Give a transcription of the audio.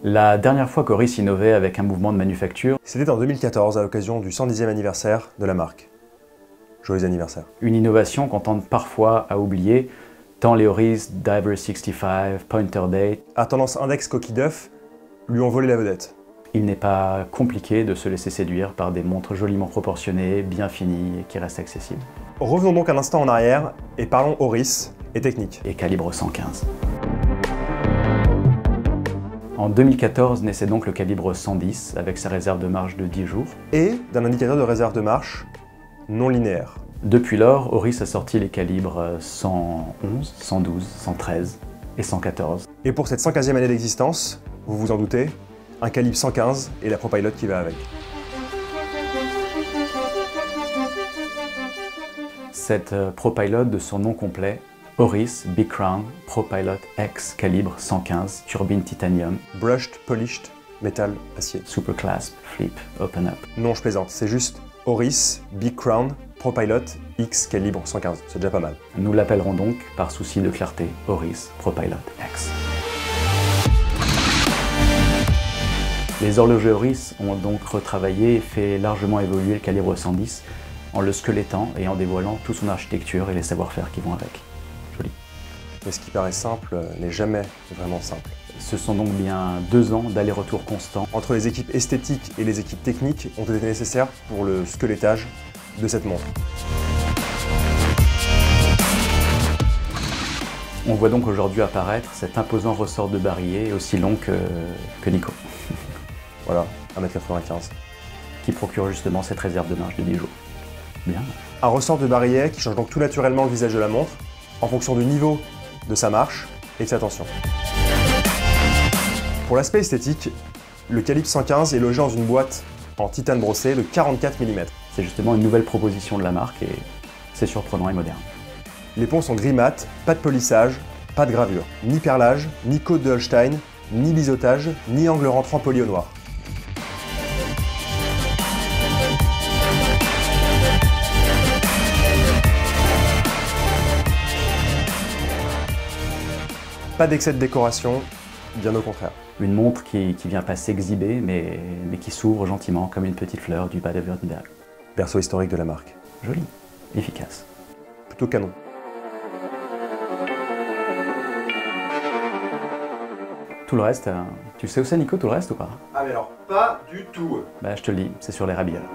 La dernière fois qu'Oris innovait avec un mouvement de manufacture, c'était en 2014 à l'occasion du 110e anniversaire de la marque. Joyeux anniversaire. Une innovation qu'on tente parfois à oublier, tant les Oris Diver 65, Pointer Date, à tendance index coquille d'œuf, lui ont volé la vedette. Il n'est pas compliqué de se laisser séduire par des montres joliment proportionnées, bien finies et qui restent accessibles. Revenons donc un instant en arrière et parlons Oris et technique. Et calibre 115. En 2014 naissait donc le calibre 110 avec sa réserve de marche de 10 jours. Et d'un indicateur de réserve de marche non linéaire. Depuis lors, Oris a sorti les calibres 111, 112, 113 et 114. Et pour cette 115e année d'existence, vous vous en doutez, un calibre 115 et la ProPilot qui va avec. Cette ProPilot de son nom complet, Oris Big Crown ProPilot X calibre 115, turbine titanium, brushed, polished, métal, acier. super clasp, flip, open up. Non, je plaisante, c'est juste Oris Big Crown ProPilot X calibre 115, c'est déjà pas mal. Nous l'appellerons donc, par souci de clarté, Oris ProPilot X. Les horlogers Oris ont donc retravaillé et fait largement évoluer le calibre 110 en le squelettant et en dévoilant toute son architecture et les savoir-faire qui vont avec. Joli. Mais ce qui paraît simple n'est jamais vraiment simple. Ce sont donc bien 2 ans d'aller-retour constant entre les équipes esthétiques et les équipes techniques ont été nécessaires pour le squelettage de cette montre. On voit donc aujourd'hui apparaître cet imposant ressort de barillet aussi long que Nico. Voilà, 1m95. Qui procure justement cette réserve de marche de 10 jours. Bien. Un ressort de barillet qui change donc tout naturellement le visage de la montre en fonction du niveau de sa marche et de sa tension. Pour l'aspect esthétique, le calibre 115 est logé dans une boîte en titane brossé de 44 mm. C'est justement une nouvelle proposition de la marque et c'est surprenant et moderne. Les ponts sont gris mat, pas de polissage, pas de gravure. Ni perlage, ni côte de Holstein, ni biseautage, ni angle rentrant poli au noir. Pas d'excès de décoration, bien au contraire. Une montre qui vient pas s'exhiber, mais qui s'ouvre gentiment comme une petite fleur du Baden-Württemberg. Berceau historique de la marque. Joli, efficace. Plutôt canon. Tout le reste, tu sais où c'est Nico, tout le reste ou pas? Ah mais alors, pas du tout. Bah je te le dis, c'est sur les rabilleurs.